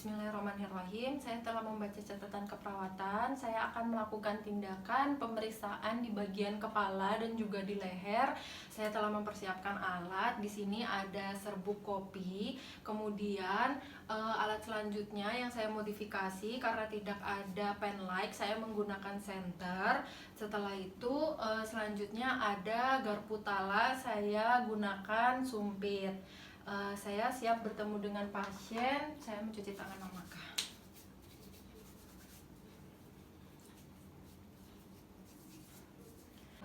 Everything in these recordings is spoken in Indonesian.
Bismillahirrahmanirrahim. Saya telah membaca catatan keperawatan. Saya akan melakukan tindakan pemeriksaan di bagian kepala dan juga di leher. Saya telah mempersiapkan alat. Di sini ada serbuk kopi. Kemudian alat selanjutnya yang saya modifikasi karena tidak ada pen light, saya menggunakan senter. Setelah itu selanjutnya ada garpu tala, saya gunakan sumpit. Saya siap bertemu dengan pasien. Saya mencuci tangan apakah.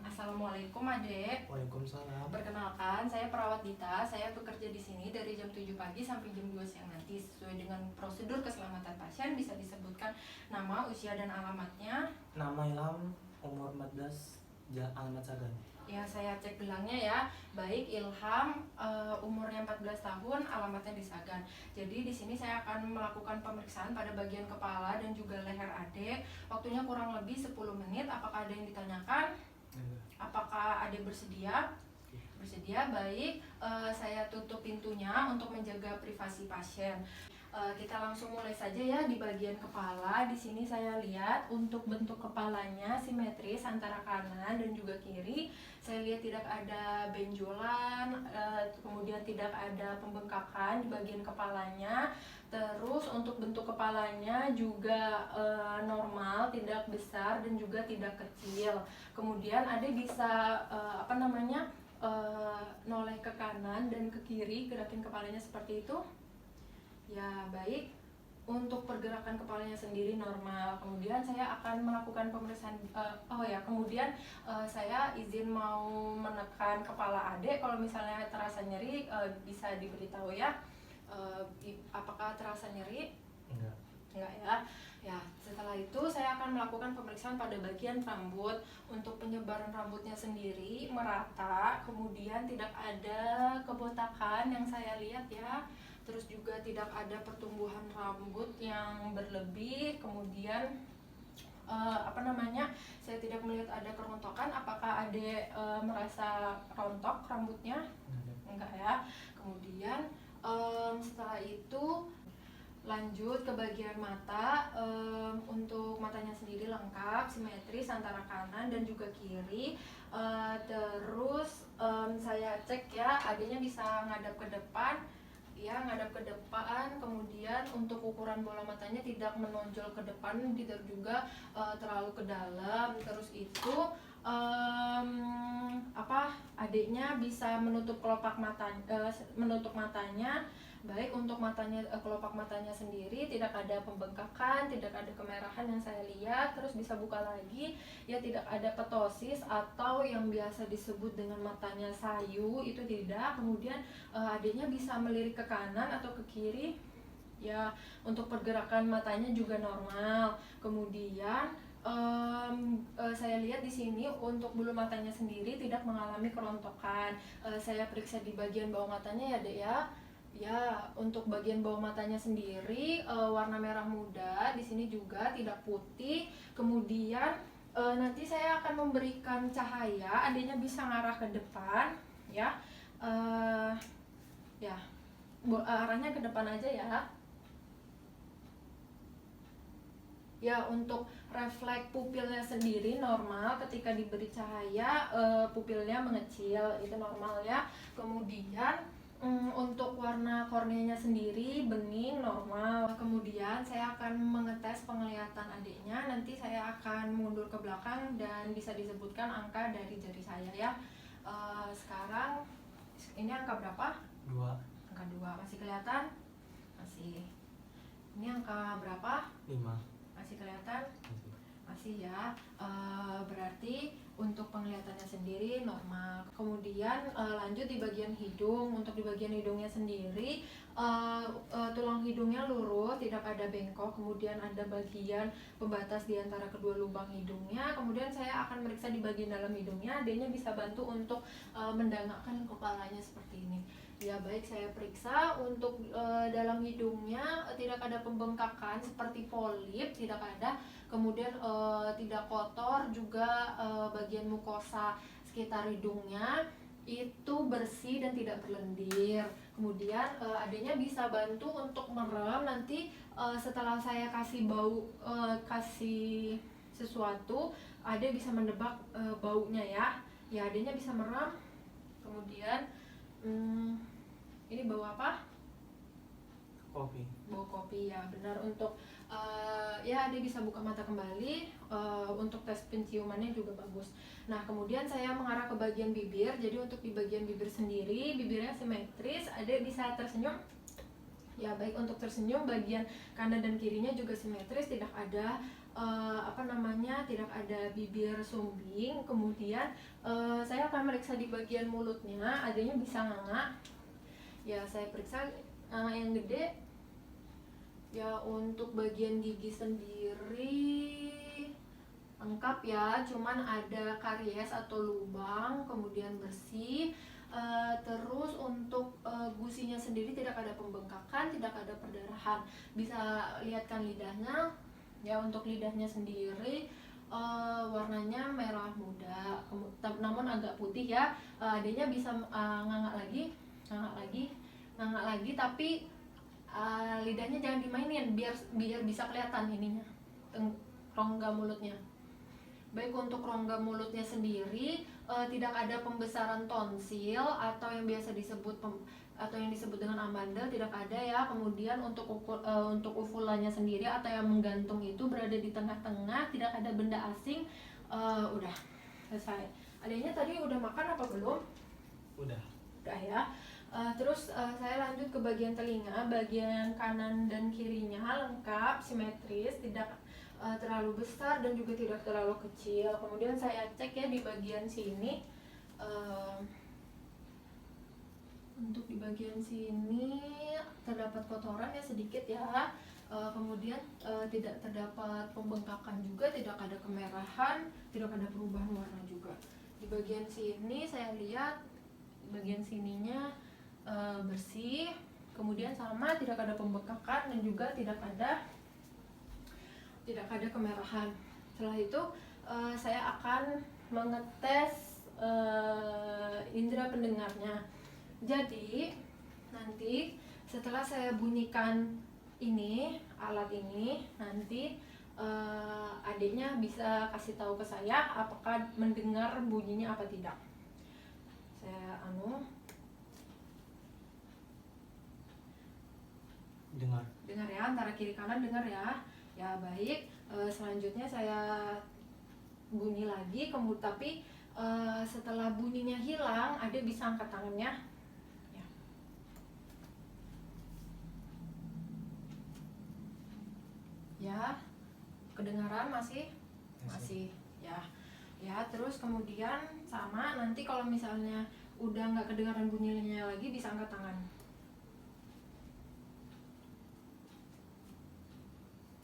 Assalamualaikum Adek. Waalaikumsalam. Perkenalkan, saya perawat Dita. Saya bekerja di sini dari jam 7 pagi sampai jam 2 siang nanti. Sesuai dengan prosedur keselamatan pasien, bisa disebutkan nama, usia, dan alamatnya. Nama Ilham, umur 14, alamat Sagan. Ya, saya cek gelangnya ya. Baik, Ilham, umurnya 14 tahun, alamatnya di Sagan. Jadi di sini saya akan melakukan pemeriksaan pada bagian kepala dan juga leher Adek. Waktunya kurang lebih 10 menit. Apakah ada yang ditanyakan? Apakah Adek bersedia? Bersedia, baik. Saya tutup pintunya untuk menjaga privasi pasien. Kita langsung mulai saja ya di bagian kepala. Di sini saya lihat untuk bentuk kepalanya simetris antara kanan dan juga kiri. Saya lihat tidak ada benjolan, kemudian tidak ada pembengkakan di bagian kepalanya. Terus untuk bentuk kepalanya juga normal, tidak besar dan juga tidak kecil. Kemudian ada bisa noleh ke kanan dan ke kiri, gerakin kepalanya seperti itu. Ya, baik. Untuk pergerakan kepalanya sendiri normal. Kemudian saya akan melakukan pemeriksaan. Kemudian saya izin mau menekan kepala Adek. Kalau misalnya terasa nyeri, bisa diberitahu ya. Apakah terasa nyeri? Enggak ya. Ya, setelah itu saya akan melakukan pemeriksaan pada bagian rambut. Untuk penyebaran rambutnya sendiri merata, kemudian tidak ada kebotakan yang saya lihat ya. Terus juga tidak ada pertumbuhan rambut yang berlebih. Kemudian saya tidak melihat ada kerontokan. Apakah Adek merasa rontok rambutnya? Enggak ya. Kemudian setelah itu lanjut ke bagian mata. Untuk matanya sendiri lengkap, simetris antara kanan dan juga kiri. Terus saya cek ya, Adeknya bisa ngadap ke depan. Ya, ngadap ke depan. Kemudian untuk ukuran bola matanya tidak menonjol ke depan, tidak juga terlalu ke dalam. Terus itu Adeknya bisa menutup menutup matanya. Baik, untuk matanya, kelopak matanya sendiri tidak ada pembengkakan, tidak ada kemerahan yang saya lihat. Terus bisa buka lagi, ya tidak ada ptosis atau yang biasa disebut dengan matanya sayu, itu tidak. Kemudian Adeknya bisa melirik ke kanan atau ke kiri. Ya, untuk pergerakan matanya juga normal. Kemudian saya lihat di sini untuk bulu matanya sendiri tidak mengalami kerontokan. Saya periksa di bagian bawah matanya ya, Dek ya. Ya, untuk bagian bawah matanya sendiri warna merah muda, di sini juga tidak putih. Kemudian nanti saya akan memberikan cahaya, Adeknya bisa ngarah ke depan, ya. Arahnya ke depan aja ya. Ya, untuk refleks pupilnya sendiri normal, ketika diberi cahaya pupilnya mengecil, itu normal ya. Kemudian untuk warna korneanya sendiri bening, normal. Kemudian saya akan mengetes penglihatan Adeknya. Nanti saya akan mundur ke belakang dan bisa disebutkan angka dari jari saya ya. Sekarang ini angka berapa? 2. Angka 2. Masih kelihatan? Masih. Ini angka berapa? 5. Masih kelihatan? Masih ya. Berarti untuk penglihatannya sendiri normal. Kemudian lanjut di bagian hidung. Untuk di bagian hidungnya sendiri tulang hidungnya lurus, tidak ada bengkok. Kemudian ada bagian pembatas di antara kedua lubang hidungnya. Kemudian saya akan meriksa di bagian dalam hidungnya. Adeknya bisa bantu untuk mendangakkan kepalanya seperti ini. Ya, baik, saya periksa untuk dalam hidungnya tidak ada pembengkakan seperti polip, tidak ada. Kemudian tidak kotor juga bagian mukosa sekitar hidungnya. itu bersih dan tidak berlendir. Kemudian adanya bisa bantu untuk merem nanti setelah saya kasih kasih sesuatu, ade bisa menebak baunya ya. Ya, adanya bisa merem. Kemudian ini bau apa? Kopi. Bau kopi, ya benar. Untuk ya dia bisa buka mata kembali. Untuk tes penciumannya juga bagus. Nah, kemudian saya mengarah ke bagian bibir. Jadi untuk di bagian bibir sendiri, bibirnya simetris, ada bisa tersenyum. Ya, baik untuk tersenyum bagian kanan dan kirinya juga simetris, tidak ada tidak ada bibir sumbing. Kemudian saya akan meriksa di bagian mulutnya, adanya bisa nganga. Ya, saya periksa yang gede. Ya, untuk bagian gigi sendiri lengkap ya, cuman ada karies atau lubang, kemudian bersih. Terus untuk gusinya sendiri tidak ada pembengkakan, tidak ada perdarahan. Bisa lihatkan lidahnya. Ya, untuk lidahnya sendiri warnanya merah muda, namun agak putih ya. Adanya bisa nganga lagi, tapi lidahnya jangan dimainin biar bisa kelihatan ininya, rongga mulutnya. Baik, untuk rongga mulutnya sendiri tidak ada pembesaran tonsil atau yang biasa disebut yang disebut dengan amandel, tidak ada ya. Kemudian untuk uvulanya sendiri atau yang menggantung itu berada di tengah-tengah, tidak ada benda asing. Udah selesai. Adanya tadi udah makan apa belum? Udah Ya. Terus saya lanjut ke bagian telinga. Bagian kanan dan kirinya lengkap, simetris, tidak terlalu besar dan juga tidak terlalu kecil. Kemudian saya cek ya di bagian sini. Untuk di bagian sini terdapat kotoran ya sedikit ya. Kemudian tidak terdapat pembengkakan juga, tidak ada kemerahan, tidak ada perubahan warna juga. Di bagian sini saya lihat bagian sininya bersih, kemudian sama, tidak ada pembengkakan dan juga tidak ada kemerahan. Setelah itu saya akan mengetes indera pendengarnya. Jadi nanti setelah saya bunyikan alat ini, nanti adiknya bisa kasih tahu ke saya apakah mendengar bunyinya apa tidak. Saya dengar ya, antara kiri kanan dengar ya. Ya, baik. Selanjutnya saya bunyi lagi, tapi setelah bunyinya hilang, adik bisa angkat tangannya. Ya. Ya, kedengaran masih ya. Ya, terus kemudian sama, nanti kalau misalnya udah nggak kedengaran bunyinya lagi, bisa angkat tangan.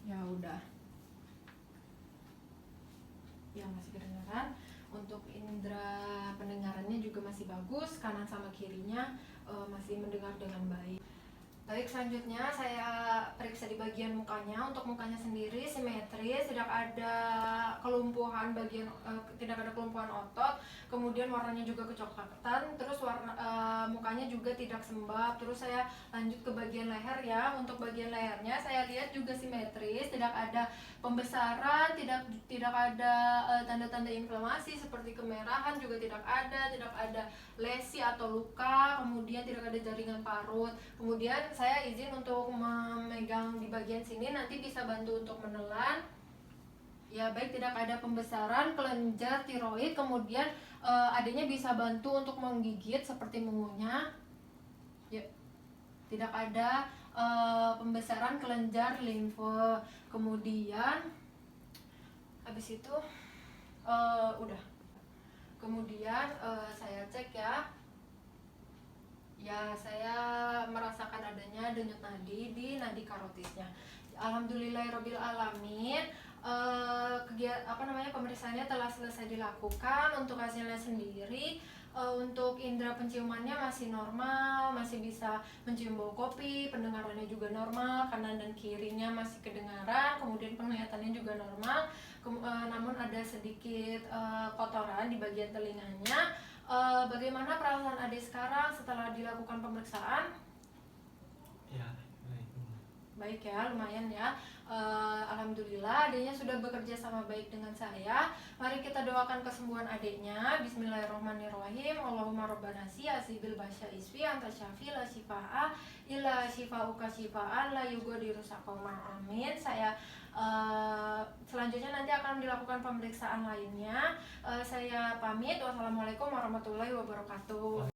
Ya udah. Ya, masih kedengaran. Untuk indera pendengarannya juga masih bagus, kanan sama kirinya masih mendengar dengan baik. Baik, selanjutnya saya periksa di bagian mukanya. Untuk mukanya sendiri simetris, tidak ada kelumpuhan otot, kemudian warnanya juga kecoklatan, terus mukanya juga tidak sembab. Terus saya lanjut ke bagian leher ya. Untuk bagian lehernya saya lihat juga simetris, tidak ada pembesaran, tidak ada tanda-tanda inflamasi seperti kemerahan, juga tidak ada lesi atau luka, kemudian tidak ada jaringan parut. Kemudian saya izin untuk memegang di bagian sini, nanti bisa bantu untuk menelan. Ya, baik, tidak ada pembesaran kelenjar tiroid. Kemudian adanya bisa bantu untuk menggigit seperti mengunyah. Ya, tidak ada pembesaran kelenjar limfe. Kemudian habis itu udah. Kemudian saya cek ya. Ya, saya merasakan adanya denyut nadi di nadi karotisnya. Alhamdulillahirobbilalamin. Pemeriksaannya telah selesai dilakukan. Untuk hasilnya sendiri, untuk indera penciumannya masih normal, masih bisa mencium bau kopi, pendengarannya juga normal, kanan dan kirinya masih kedengaran, kemudian penglihatannya juga normal. Namun ada sedikit kotoran di bagian telinganya. Bagaimana perasaan adik sekarang setelah dilakukan pemeriksaan? Ya, baik. Baik ya, lumayan ya. Alhamdulillah adiknya sudah bekerja sama baik dengan saya. Mari kita doakan kesembuhan adiknya. Bismillahirrahmanirrahim. Allahumma rabbana asibil basya isfi anta syafi la shifa'a illa shifa'uka shifa'an la yugadiru saqama. Amin. Saya selanjutnya nanti akan dilakukan pemeriksaan lainnya. Saya pamit. Wassalamualaikum warahmatullahi wabarakatuh.